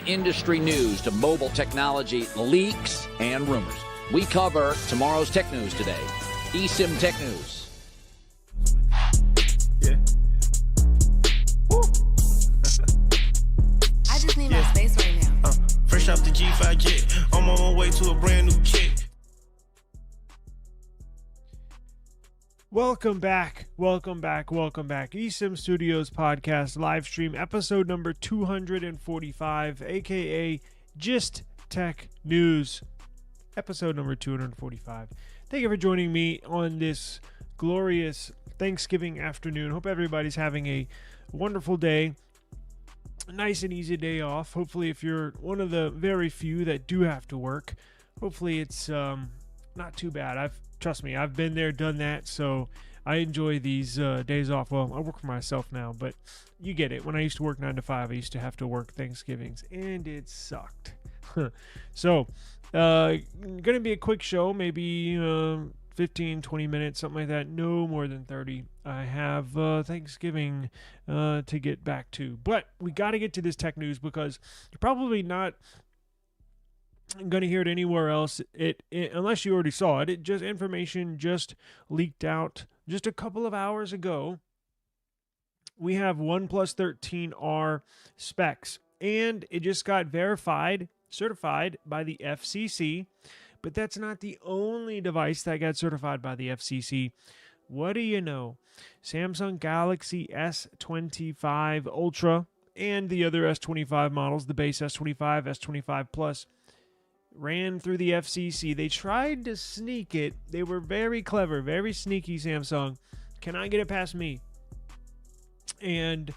industry news to mobile technology leaks and rumors. We cover tomorrow's tech news today. eSIM Tech News. Yeah. Woo. I just need my space right now. Fresh off the G5 jet, I'm on my way to a brand new kit. Welcome back. eSIM Studios podcast live stream episode number 245, aka Just Tech News. Episode number 245. Thank you for joining me on this glorious Thanksgiving afternoon. Hope everybody's having a wonderful day. A nice and easy day off. Hopefully, if you're one of the very few that do have to work, hopefully it's not too bad. Trust me, I've been there, done that, so I enjoy these days off. Well, I work for myself now, but you get it. When I used to work 9 to 5, I used to have to work Thanksgivings, and it sucked. So, gonna be a quick show, maybe 15, 20 minutes, something like that. No more than 30. I have Thanksgiving to get back to. But we got to get to this tech news because you're probably not going to hear it anywhere else. It unless you already saw it. Information just leaked out just a couple of hours ago. We have OnePlus 13R specs, and it just got certified by the FCC. But that's not the only device that got certified by the FCC. What do you know? Samsung Galaxy S25 Ultra and the other S25 models, the base S25, S25 Plus, ran through the FCC. They tried to sneak it. They were very clever, very sneaky, Samsung. Cannot get it past me. And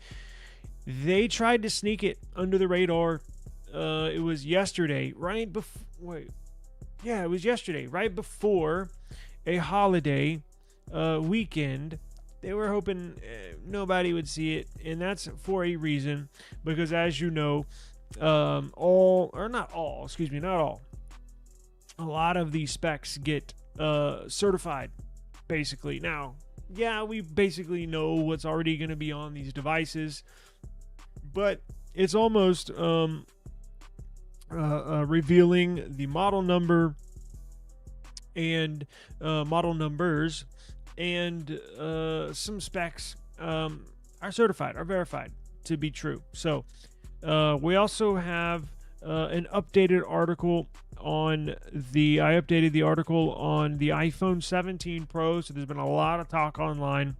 they tried to sneak it under the radar. It was yesterday, right before a holiday weekend. They were hoping nobody would see it, and that's for a reason, because as you know, not all. A lot of these specs get certified, basically. Now, yeah, we basically know what's already going to be on these devices, but it's almost revealing the model number and model numbers, and some specs are certified, are verified to be true. So we also have an updated article on I updated the article on the iPhone 17 Pro. So there's been a lot of talk online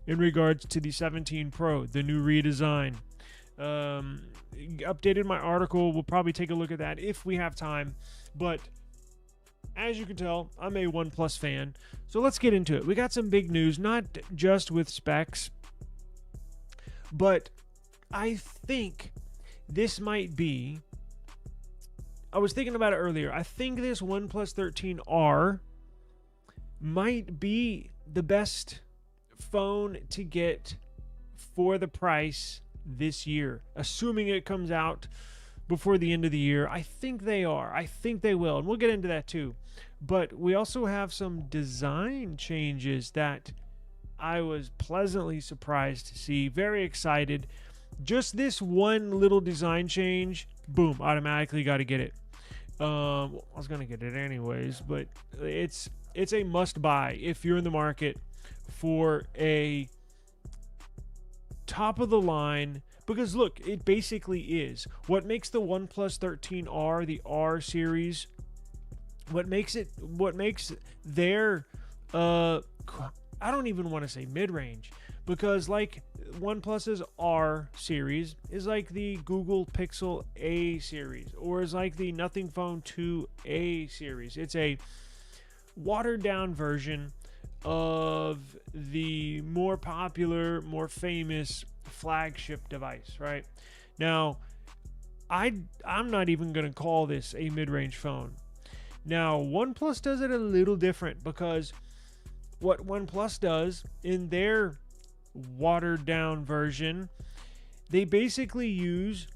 in regards to the 17 Pro, the new redesign. Updated my article. We'll probably take a look at that if we have time. But as you can tell, I'm a OnePlus fan. So let's get into it. We got some big news, not just with specs, but I think this might be, I was thinking about it earlier. I think this OnePlus 13R might be the best phone to get for the price this year, assuming it comes out before the end of the year. I think they are. I think they will, and we'll get into that too. But we also have some design changes that I was pleasantly surprised to see. Very excited. Just this one little design change, boom, automatically got to get it. I was gonna get it anyways, but it's a must buy if you're in the market for a top of the line, because look, it basically is what makes the OnePlus 13R, the R series, what makes their I don't even want to say mid-range, because like OnePlus's R series is like the Google Pixel A series, or is like the Nothing Phone 2A series. It's a watered down version of the more popular, more famous flagship device, right? Now, I'm not even going to call this a mid-range phone. Now, OnePlus does it a little different, because what OnePlus does in their watered down version, they basically use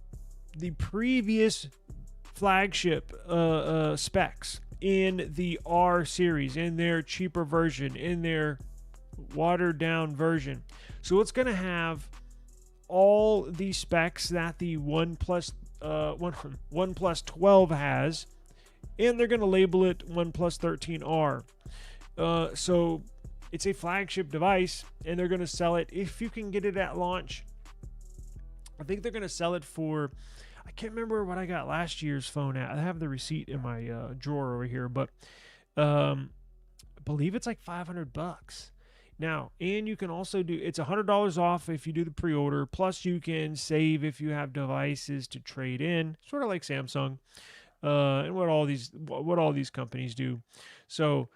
the previous flagship specs in the R series, in their cheaper version, in their watered down version. So it's going to have all the specs that the OnePlus OnePlus 12 has, and they're going to label it OnePlus 13R. So it's a flagship device, and they're going to sell it if you can get it at launch. I think they're going to sell it for, I can't remember what I got last year's phone at. I have the receipt in my drawer over here, but I believe it's like $500. Now, and you can also do, it's $100 off if you do the pre-order, plus you can save if you have devices to trade in, sort of like Samsung, and what all these companies do. So,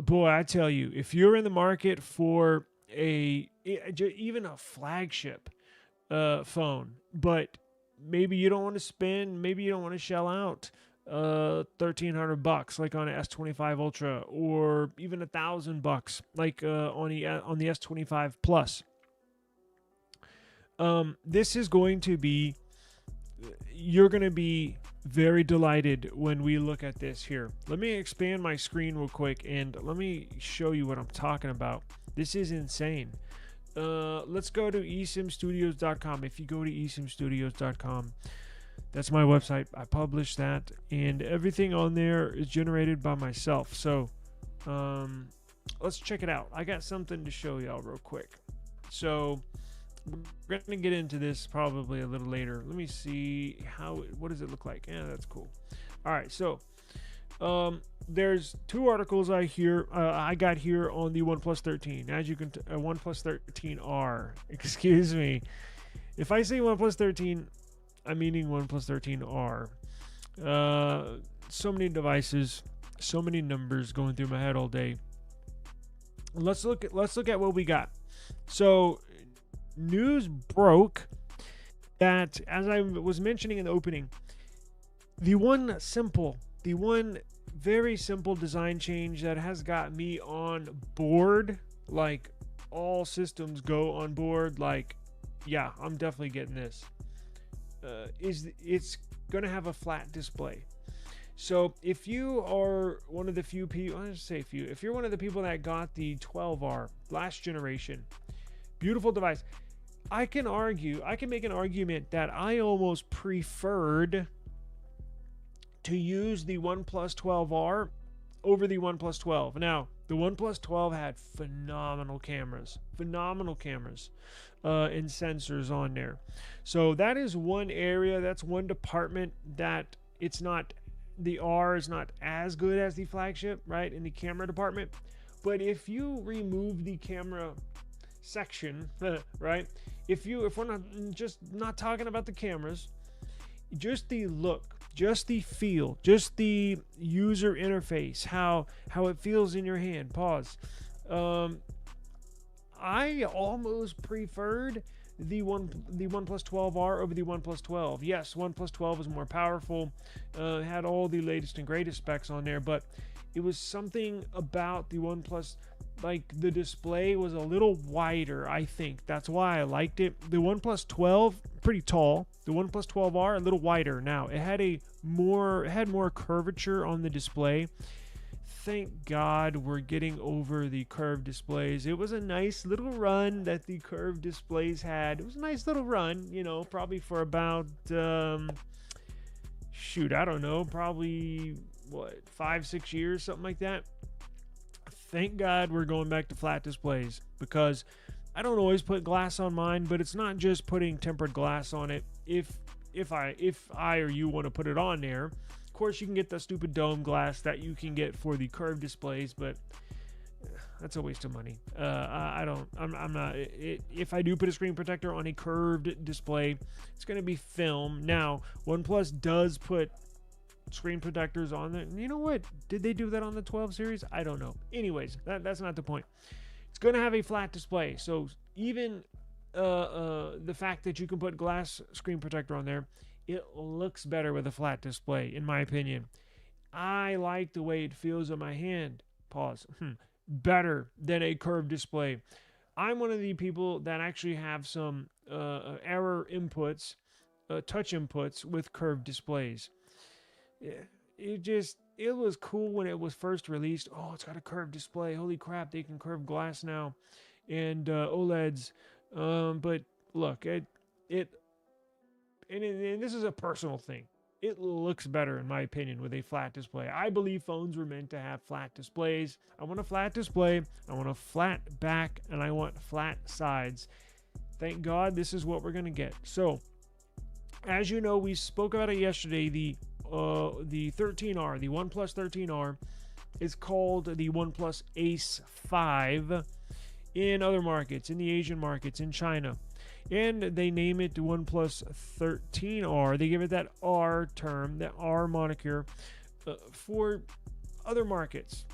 boy, I tell you, if you're in the market for even a flagship phone, but maybe you don't want to spend, maybe you don't want to shell out $1,300 like on an S25 Ultra, or even $1,000 like on the S25 Plus. This is going to be, you're going to be very delighted when we look at this here. Let me expand my screen real quick and let me show you what I'm talking about. This is insane. Let's go to esimstudios.com. If you go to esimstudios.com, that's my website. I publish that, and everything on there is generated by myself. So let's check it out. I got something to show y'all real quick. So we're going to get into this probably a little later. Let me see what does it look like? Yeah, that's cool. All right, so there's two articles I got here on the OnePlus 13. As you can, OnePlus 13R. Excuse me. If I say OnePlus 13, I'm meaning OnePlus 13R. So many devices, so many numbers going through my head all day. Let's look at what we got. So, news broke that, as I was mentioning in the opening, the one very simple design change that has got me on board, like all systems go on board, like, yeah, I'm definitely getting this, it's going to have a flat display. So if you are one of the few people, if you're one of the people that got the 12R last generation, beautiful device, I can make an argument that I almost preferred to use the OnePlus 12R over the OnePlus 12. Now, the OnePlus 12 had phenomenal cameras, and sensors on there. So that is one area, that's one department that the R is not as good as the flagship, right, in the camera department. But if you remove the camera section, right, if we're not talking about the cameras, just the look, just the feel, just the user interface, how it feels in your hand. Pause. I almost preferred the OnePlus 12R over the OnePlus 12. Yes, OnePlus 12 was more powerful, had all the latest and greatest specs on there, but it was something about the OnePlus, like the display was a little wider, I think. That's why I liked it. The OnePlus 12, pretty tall. The OnePlus 12R, a little wider. Now, it had more curvature on the display. Thank God we're getting over the curved displays. It was a nice little run that the curved displays had. It was a nice little run, probably for about, I don't know, probably, 5-6 years, something like that. Thank God we're going back to flat displays, because I don't always put glass on mine, but it's not just putting tempered glass on it. If I or you want to put it on there, of course you can get the stupid dome glass that you can get for the curved displays, but that's a waste of money. I'm not. If I do put a screen protector on a curved display, it's going to be film. Now, OnePlus does put screen protectors on there. You know what? Did they do that on the 12 series? I don't know. Anyways, that's not the point. It's going to have a flat display. So even the fact that you can put glass screen protector on there, it looks better with a flat display, in my opinion. I like the way it feels in my hand. Pause. Better than a curved display. I'm one of the people that actually have some error inputs, touch inputs with curved displays. It was cool when it was first released. Oh, it's got a curved display. Holy crap, they can curve glass now. And OLEDs. But look, and this is a personal thing. It looks better, in my opinion, with a flat display. I believe phones were meant to have flat displays. I want a flat display, I want a flat back, and I want flat sides. Thank God this is what we're going to get. So, as you know, we spoke about it yesterday. The 13R, the OnePlus 13R, is called the OnePlus Ace 5 in other markets, in the Asian markets, in China. And they name it the OnePlus 13R. They give it that R term, that R moniker, for other markets.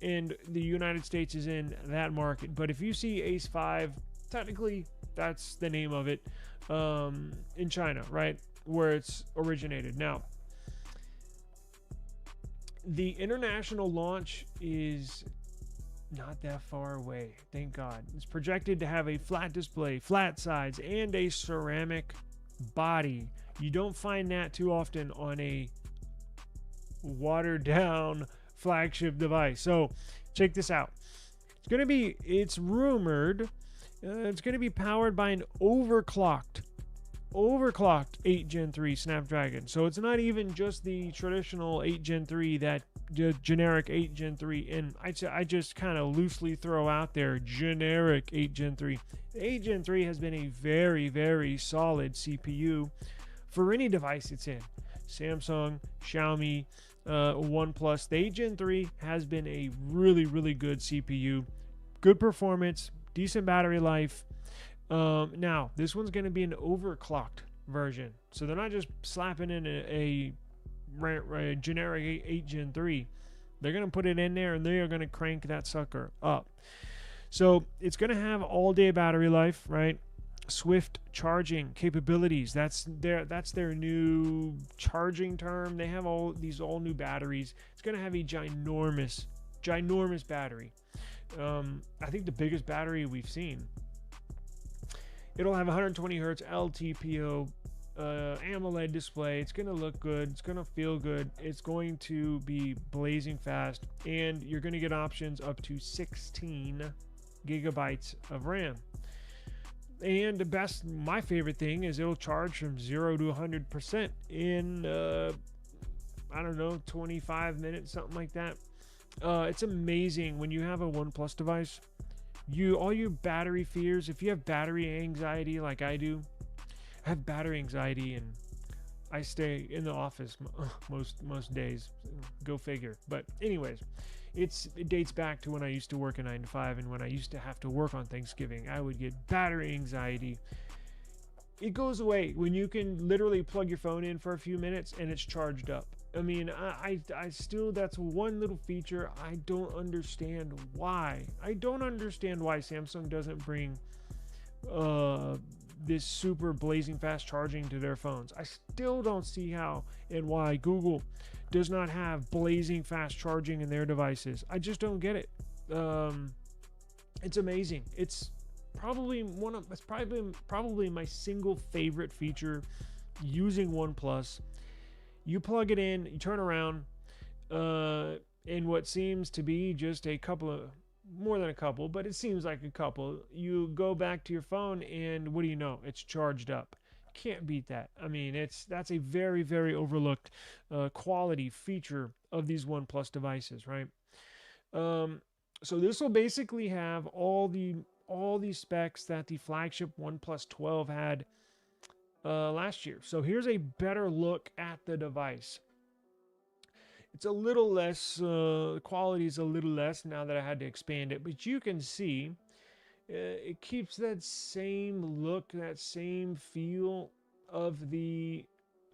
And the United States is in that market. But if you see Ace 5, technically that's the name of it in China, right? Where it's originated. Now, the international launch is not that far away, thank God. It's projected to have a flat display, flat sides, and a ceramic body. You don't find that too often on a watered down flagship device. So check this out. It's rumored it's going to be powered by an overclocked 8 Gen 3 Snapdragon. So it's not even just the traditional 8 Gen 3, that generic 8 Gen 3, and I just kind of loosely throw out there generic 8 Gen 3. The 8 Gen 3 has been a very, very solid CPU for any device it's in. Samsung, Xiaomi, OnePlus. The 8 Gen 3 has been a really, really good CPU. Good performance, decent battery life. Now, this one's going to be an overclocked version. So they're not just slapping in a generic 8 Gen 3. They're going to put it in there and they are going to crank that sucker up. So it's going to have all-day battery life, right? Swift charging capabilities. That's their new charging term. They have all new batteries. It's going to have a ginormous battery. I think the biggest battery we've seen. It'll have 120 hertz LTPO AMOLED display. It's going to look good. It's going to feel good. It's going to be blazing fast. And you're going to get options up to 16 gigabytes of RAM. And my favorite thing is it'll charge from 0 to 100% in, 25 minutes, something like that. It's amazing when you have a OnePlus device. All your battery fears, if you have battery anxiety like I do, I have battery anxiety and I stay in the office most days. Go figure. But anyways, it dates back to when I used to work a 9 to 5, and when I used to have to work on Thanksgiving, I would get battery anxiety. It goes away when you can literally plug your phone in for a few minutes and it's charged up. I mean, I still, that's one little feature I don't understand why. I don't understand why Samsung doesn't bring this super blazing fast charging to their phones. I still don't see how and why Google does not have blazing fast charging in their devices. I just don't get it. It's amazing. It's probably probably my single favorite feature using OnePlus. You plug it in, you turn around, in what seems to be just more than a couple, but it seems like a couple. You go back to your phone, and what do you know? It's charged up. Can't beat that. I mean, that's a very, very overlooked quality feature of these OnePlus devices, right? So this will basically have all the specs that the flagship OnePlus 12 had last year. So here's a better look at the device. It's a little less, quality is a little less now that I had to expand it, but you can see it keeps that same look, that same feel of the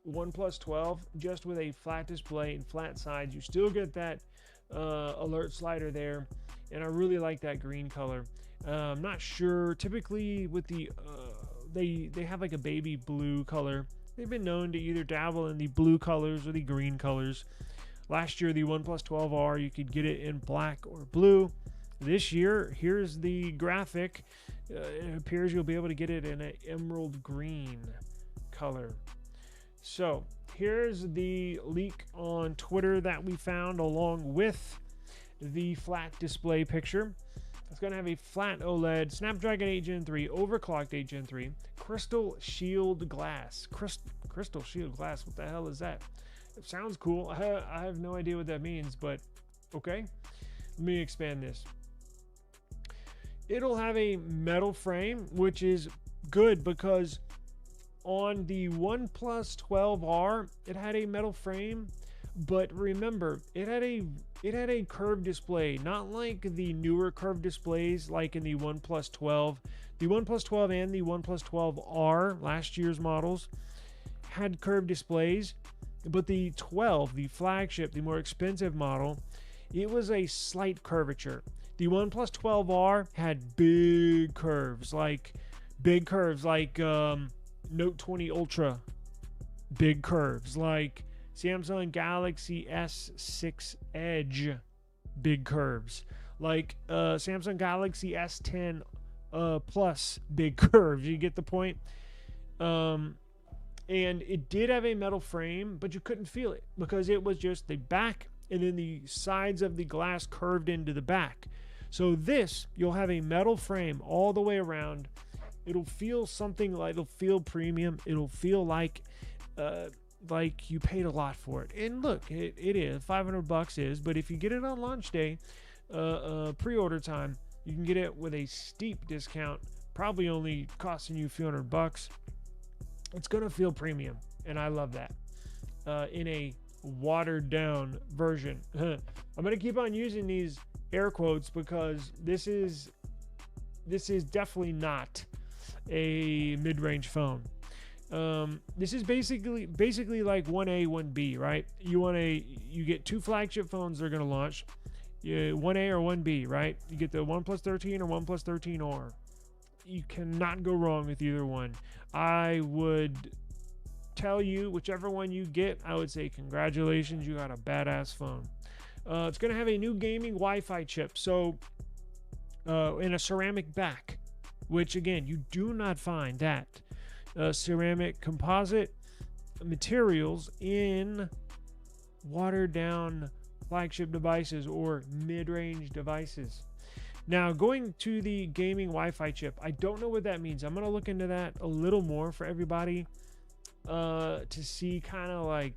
OnePlus 12, just with a flat display and flat sides. You still get that alert slider there, and I really like that green color. I'm not sure, typically with the they have like a baby blue color. They've been known to either dabble in the blue colors or the green colors. Last year, the OnePlus 12R, you could get it in black or blue. This year, here's the graphic. It appears you'll be able to get it in an emerald green color. So here's the leak on Twitter that we found along with the flat display picture. It's going to have a flat OLED, Snapdragon 8 Gen 3, overclocked 8 Gen 3, crystal shield glass. Crystal shield glass, what the hell is that? It sounds cool. I have no idea what that means, but okay. Let me expand this. It'll have a metal frame, which is good because on the OnePlus 13R, it had a metal frame, but remember, it had a curved display, not like the newer curved displays like in the OnePlus 12. The OnePlus 12 and the OnePlus 12R, last year's models, had curved displays, but the 12, the flagship, the more expensive model, it was a slight curvature. The OnePlus 12R had big curves like Note 20 Ultra, big curves like Samsung Galaxy S6 Edge, big curves like Samsung Galaxy S10 Plus, big curves. You get the point. And it did have a metal frame, but you couldn't feel it because it was just the back and then the sides of the glass curved into the back. So this, you'll have a metal frame all the way around. It'll feel something like, it'll feel premium. It'll feel like you paid a lot for it. And look, it is $500 is, but if you get it on launch day, pre-order time, you can get it with a steep discount, probably only costing you a few $100. It's gonna feel premium, and I love that. In a watered down version. I'm gonna keep on using these air quotes because this is definitely not a mid-range phone. This is basically like 1A, 1B, right? You get two flagship phones they're gonna launch, 1A or 1B, right? You get the OnePlus 13 or OnePlus 13R. You cannot go wrong with either one. I would tell you, whichever one you get, I would say congratulations, you got a badass phone. It's going to have a new gaming Wi-Fi chip, so in a ceramic back, which again, you do not find that ceramic composite materials in watered down flagship devices or mid-range devices. Now, going to the gaming Wi-Fi chip, I don't know what that means. I'm going to look into that a little more for everybody to see kind of like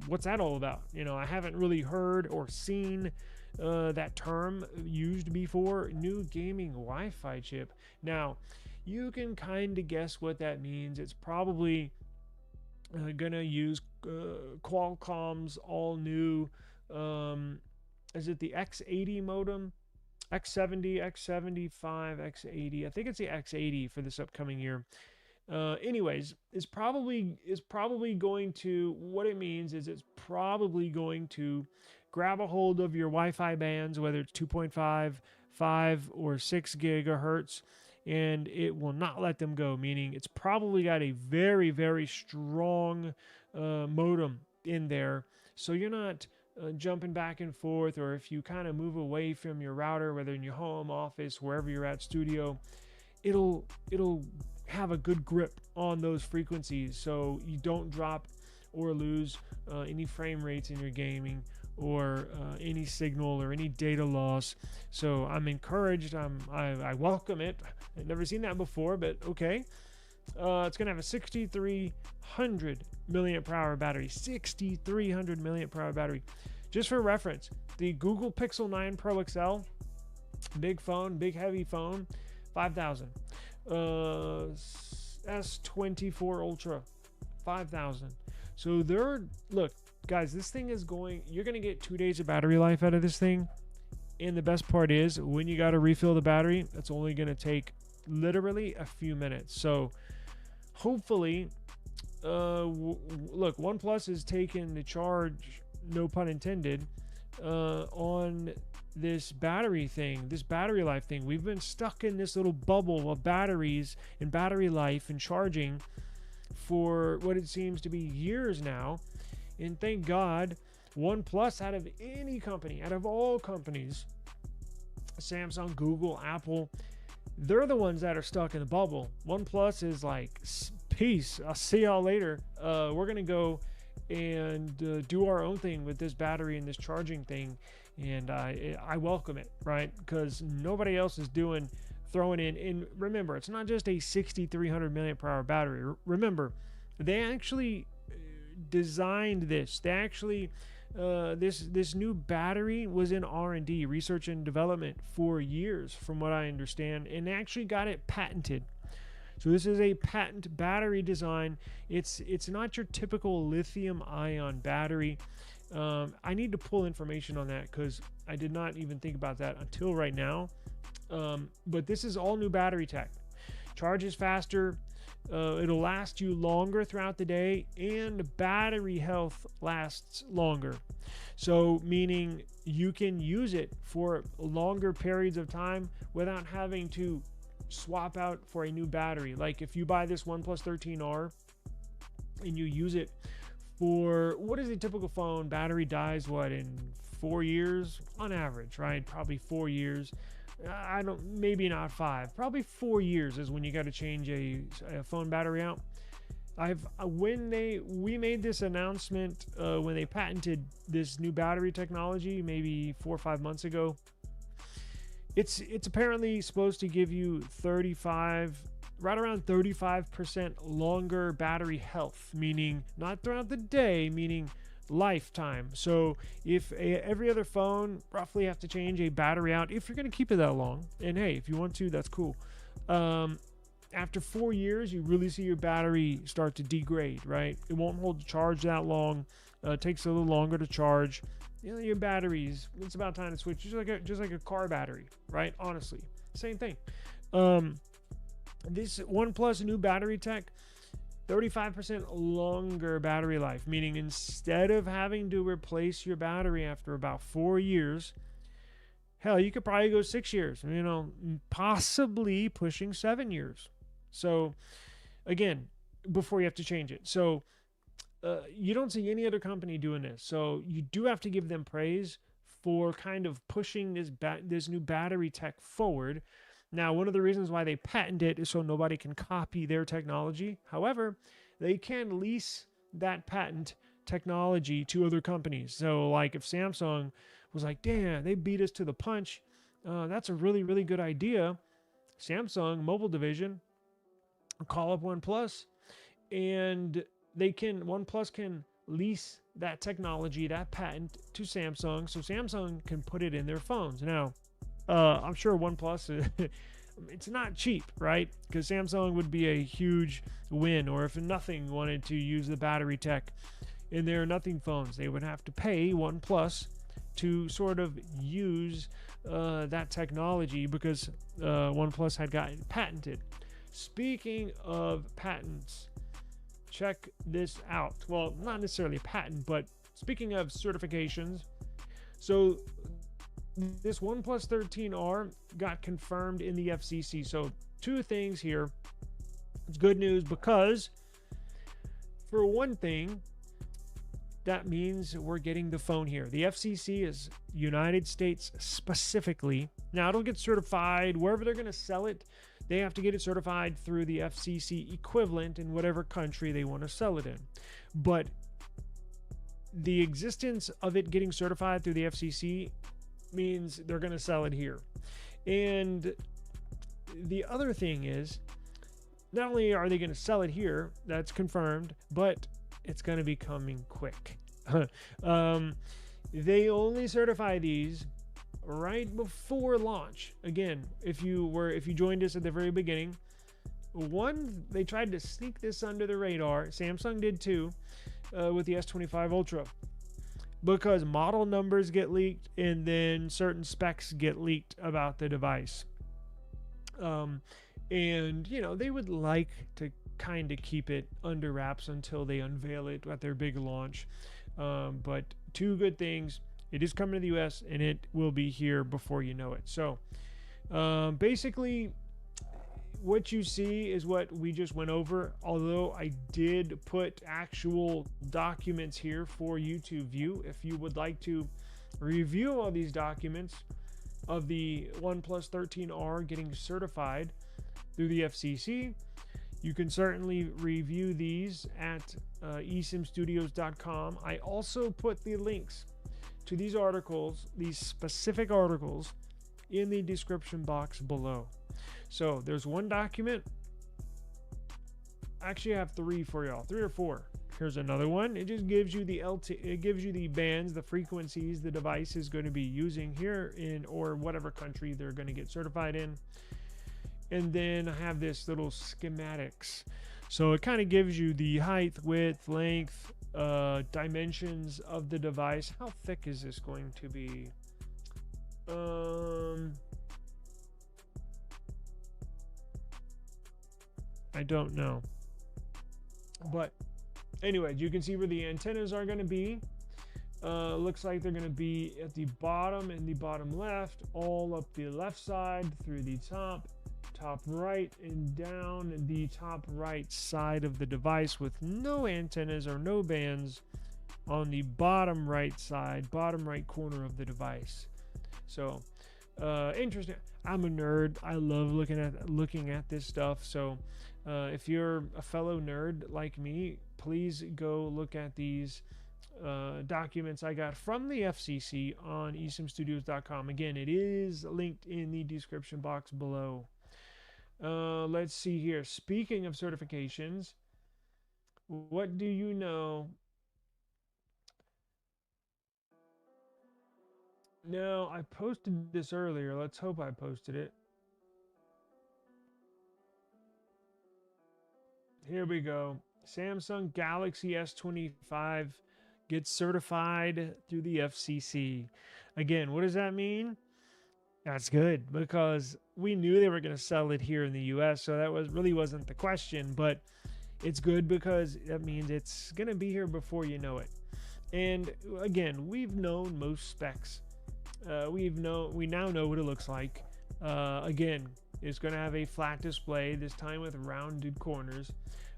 what's that all about. I haven't really heard or seen that term used before. New gaming Wi-Fi chip. Now, you can kind of guess what that means. It's probably going to use Qualcomm's all new, is it the X80 modem? X70, X75, X80. I think it's the X80 for this upcoming year. Anyways, it's probably going to, what it means is it's probably going to grab a hold of your Wi-Fi bands, whether it's 2.5, 5, or 6 gigahertz, and it will not let them go, meaning it's probably got a very, very strong modem in there, so you're not jumping back and forth, or if you kind of move away from your router, whether in your home, office, wherever you're at, studio, it'll have a good grip on those frequencies so you don't drop or lose any frame rates in your gaming or any signal or any data loss. So I'm encouraged. I welcome it. I've never seen that before, but okay. It's going to have a 6,300 milliamp per hour battery. 6,300 milliamp per hour battery. Just for reference, the Google Pixel 9 Pro XL, big phone, big heavy phone, 5,000. S24 Ultra, 5,000. So look, guys, this thing is you're going to get 2 days of battery life out of this thing. And the best part is when you got to refill the battery, it's only going to take literally a few minutes. So hopefully, look, OnePlus is taking the charge, no pun intended, on this battery thing, this battery life thing. We've been stuck in this little bubble of batteries and battery life and charging for what it seems to be years now. And thank God, OnePlus, out of any company, out of all companies, Samsung, Google, Apple, they're the ones that are stuck in the bubble. OnePlus is like, peace, I'll see y'all later. We're gonna go and do our own thing with this battery and this charging thing. And I welcome it, right? Because nobody else is throwing in. And remember, it's not just a 6,300 milliamp per hour battery. Remember, they actually designed this. They actually this new battery was in R&D, research and development, for years, from what I understand, and they actually got it patented. So this is a patent battery design. It's not your typical lithium-ion battery. I need to pull information on that because I did not even think about that until right now. But this is all new battery tech. Charges faster. It'll last you longer throughout the day, and battery health lasts longer. So meaning you can use it for longer periods of time without having to swap out for a new battery. Like if you buy this OnePlus 13R and you use it for, what is a typical phone? Battery dies in 4 years on average, right? Probably 4 years. Maybe not 5, probably 4 years is when you got to change a phone battery out. We made this announcement when they patented this new battery technology, maybe 4 or 5 months ago. It's apparently supposed to give you right around 35% longer battery health, meaning not throughout the day, meaning lifetime. So if every other phone roughly have to change a battery out, if you're going to keep it that long, and hey, if you want to, that's cool. After 4 years, you really see your battery start to degrade, right? It won't hold the charge that long. It takes a little longer to charge. Your batteries, it's about time to switch, just like a car battery, right? Honestly, same thing. This OnePlus new battery tech, 35% longer battery life, meaning instead of having to replace your battery after about 4 years, hell, you could probably go 6 years, possibly pushing 7 years. So again, before you have to change it. So you don't see any other company doing this. So you do have to give them praise for kind of pushing this new battery tech forward. Now, one of the reasons why they patent it is so nobody can copy their technology. However, they can lease that patent technology to other companies. So like if Samsung was like, damn, they beat us to the punch, that's a really, really good idea. Samsung mobile division call up OnePlus, and OnePlus can lease that technology, that patent, to Samsung, so Samsung can put it in their phones. Now, I'm sure OnePlus, it's not cheap, right? Because Samsung would be a huge win, or if Nothing wanted to use the battery tech in their Nothing phones, they would have to pay OnePlus to sort of use that technology because OnePlus had gotten patented. Speaking of patents, check this out. Well, not necessarily a patent, but speaking of certifications, so this OnePlus 13R got confirmed in the FCC. So two things here. It's good news because, for one thing, that means we're getting the phone here. The FCC is United States specifically. Now, it'll get certified wherever they're going to sell it. They have to get it certified through the FCC equivalent in whatever country they want to sell it in. But the existence of it getting certified through the FCC means they're going to sell it here. And the other thing is, not only are they going to sell it here, that's confirmed, but it's going to be coming quick. They only certify these right before launch. Again, if you joined us at the very beginning, they tried to sneak this under the radar. Samsung did too, with the S25 Ultra, because model numbers get leaked and then certain specs get leaked about the device. And they would like to kind of keep it under wraps until they unveil it at their big launch. But two good things: it is coming to the US and it will be here before you know it. So basically what you see is what we just went over, although I did put actual documents here for you to view if you would like to review all these documents of the OnePlus 13R getting certified through the FCC. You can certainly review these at esimstudios.com. I also put the links to these articles, these specific articles, in the description box below. So there's one document. Actually, I have three for y'all, 3 or 4. Here's another one. It just gives you the it gives you the bands, the frequencies the device is going to be using here in or whatever country they're going to get certified in. And then I have this little schematics. So it kind of gives you the height, width, length, dimensions of the device. How thick is this going to be? I don't know. But anyways, you can see where the antennas are going to be. Looks like they're going to be at the bottom and the bottom left, all up the left side through the top right, and down the top right side of the device, with no antennas or no bands on the bottom right side, bottom right corner of the device. So interesting. I'm a nerd. I love looking at this stuff. So if you're a fellow nerd like me, please go look at these documents I got from the FCC on esimstudios.com. Again, it is linked in the description box below. Let's see here. Speaking of certifications, what do you know? No, I posted this earlier. Let's hope I posted it. Here we go. Samsung Galaxy S25 gets certified through the FCC. Again, what does that mean? That's good, because we knew they were going to sell it here in the US, so that really wasn't the question. But it's good because that means it's going to be here before you know it. And again, we've known most specs. We now know what it looks like. Again, it's going to have a flat display, this time with rounded corners.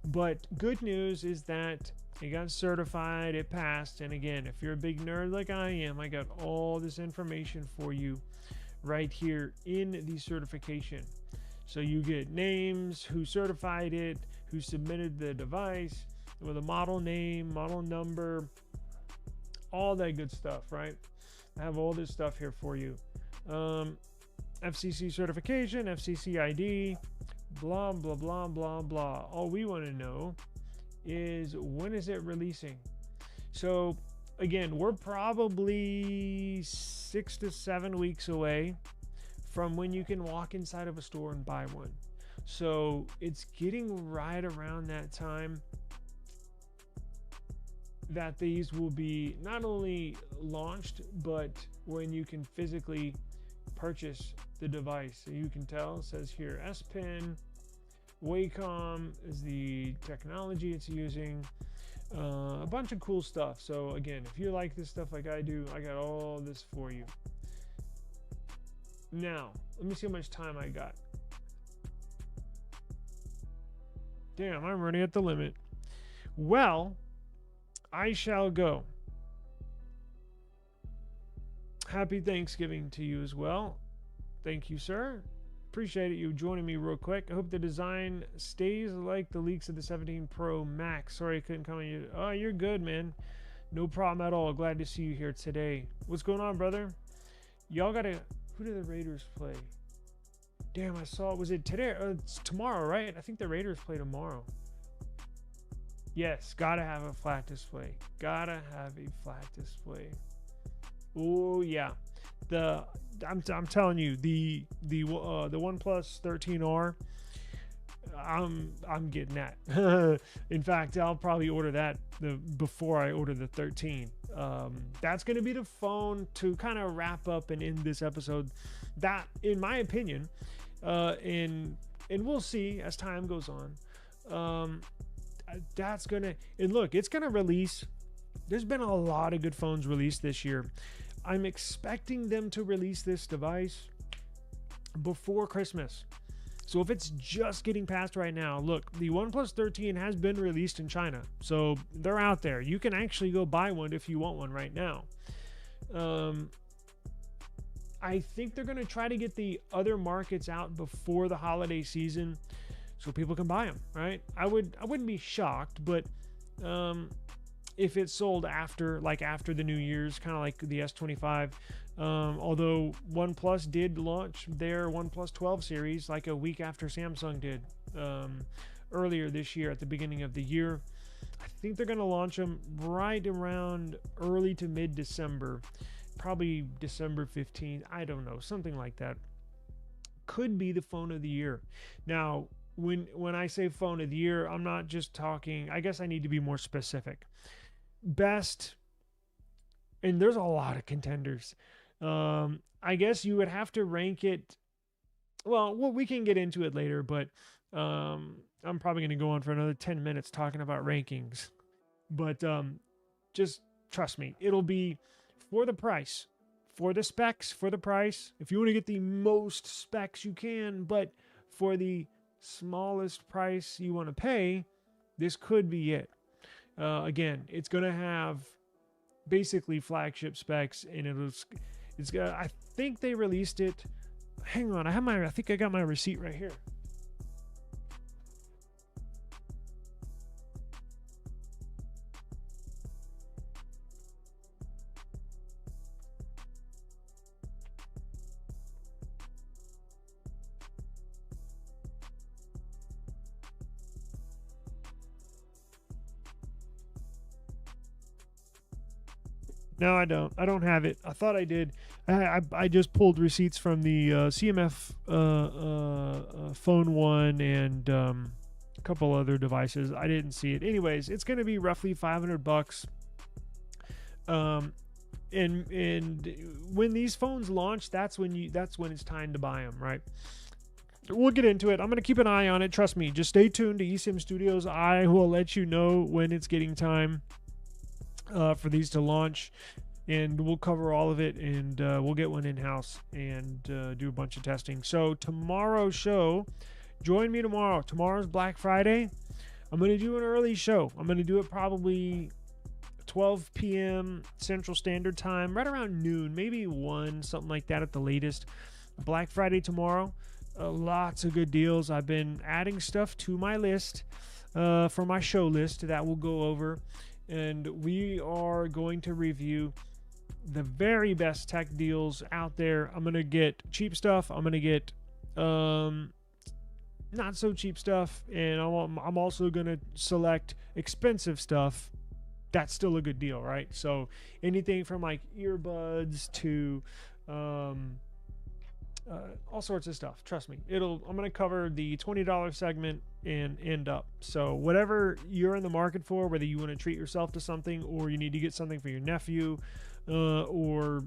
But good news is that it got certified, it passed. And again, if you're a big nerd like I am, I got all this information for you right here in the certification. So you get names, who certified it, who submitted the device, with a model name, model number, all that good stuff, right? I have all this stuff here for you. FCC certification, FCC ID, blah, blah, blah, blah, blah. All we want to know is, when is it releasing? So again, we're probably 6 to 7 weeks away from when you can walk inside of a store and buy one. So it's getting right around that time that these will be not only launched, but when you can physically purchase the device. So you can tell, it says here S Pen, Wacom is the technology it's using, a bunch of cool stuff. So again, if you like this stuff like I do, I got all this for you. Now, let me see how much time I got. Damn, I'm running at the limit. Well, I shall go. Happy Thanksgiving to you as well. Thank you, sir. Appreciate it, you joining me real quick. I hope the design stays like the leaks of the 17 Pro Max. Sorry I couldn't come on you. Oh, you're good, man. No problem at all. Glad to see you here today. What's going on, brother? Y'all gotta... Who do the Raiders play? Damn, I saw... Was it today? It's tomorrow, right? I think the Raiders play tomorrow. Yes, gotta have a flat display. Gotta have a flat display. Oh yeah, I'm telling you, the OnePlus 13R. I'm getting that. In fact, I'll probably order that before I order the 13. That's gonna be the phone to kind of wrap up and end this episode. That, in my opinion, and we'll see as time goes on. That's gonna, and look, it's gonna release. There's been a lot of good phones released this year. I'm expecting them to release this device before Christmas. So if it's just getting passed right now, look, the OnePlus 13 has been released in China, so they're out there. You can actually go buy one if you want one right now. I think they're going to try to get the other markets out before the holiday season. so people can buy them, right? I wouldn't be shocked, but if it's sold after the New Year's, kind of like the S25. Although OnePlus did launch their OnePlus 12 series like a week after Samsung did earlier this year at the beginning of the year. I think they're going to launch them right around early to mid-December, probably December 15th. I don't know, something like that. Could be the phone of the year. Now, when I say phone of the year, I'm not just talking, I guess I need to be more specific. Best, and there's a lot of contenders. I guess you would have to rank it. Well, we can get into it later, but I'm probably going to go on for another 10 minutes talking about rankings. But just trust me, it'll be for the price, for the specs, for the price. If you want to get the most specs you can, but for the smallest price you want to pay, this could be it. Again, it's going to have basically flagship specs, and it's got, I think they released it. Hang on, I think I got my receipt right here. No, I don't. I don't have it. I thought I did. I just pulled receipts from the CMF Phone 1 and a couple other devices. I didn't see it. Anyways, it's going to be roughly $500. And when these phones launch, that's when it's time to buy them, right? We'll get into it. I'm going to keep an eye on it. Trust me. Just stay tuned to eSIM Studios. I will let you know when it's getting time for these to launch, and we'll cover all of it, and we'll get one in-house and do a bunch of testing. So tomorrow's show, join me tomorrow. Tomorrow's Black Friday. I'm going to do an early show. I'm going to do it probably 12 p.m. Central Standard Time, right around noon, maybe 1, something like that at the latest. Black Friday tomorrow. Lots of good deals. I've been adding stuff to my list for my show list that we'll go over. And we are going to review the very best tech deals out there. I'm going to get cheap stuff. I'm going to get not so cheap stuff. And I'm also going to select expensive stuff. That's still a good deal, right? So anything from like earbuds to all sorts of stuff. Trust me. I'm going to cover the $20 segment and end up. So whatever you're in the market for, whether you want to treat yourself to something or you need to get something for your nephew or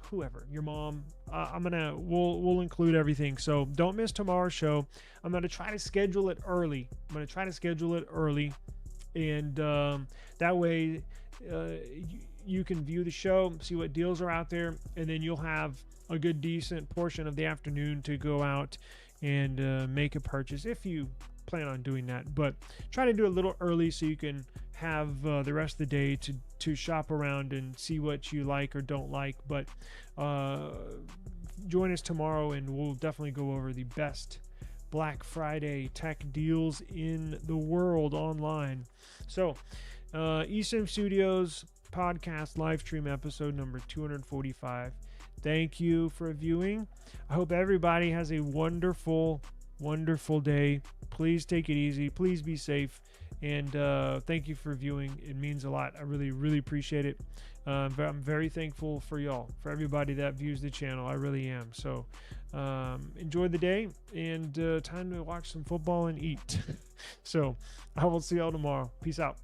whoever, your mom, we'll include everything. So don't miss tomorrow's show. I'm going to try to schedule it early. And that way you can view the show, see what deals are out there, and then you'll have a good decent portion of the afternoon to go out and make a purchase if you plan on doing that. But try to do it a little early so you can have the rest of the day to shop around and see what you like or don't like. But join us tomorrow and we'll definitely go over the best Black Friday tech deals in the world online. So eSIM Studios podcast live stream episode number 245. Thank you for viewing. I hope everybody has a wonderful, wonderful day. Please take it easy. Please be safe. And thank you for viewing. It means a lot. I really, really appreciate it. I'm very thankful for y'all, for everybody that views the channel. I really am. So enjoy the day, and time to watch some football and eat. So I will see y'all tomorrow. Peace out.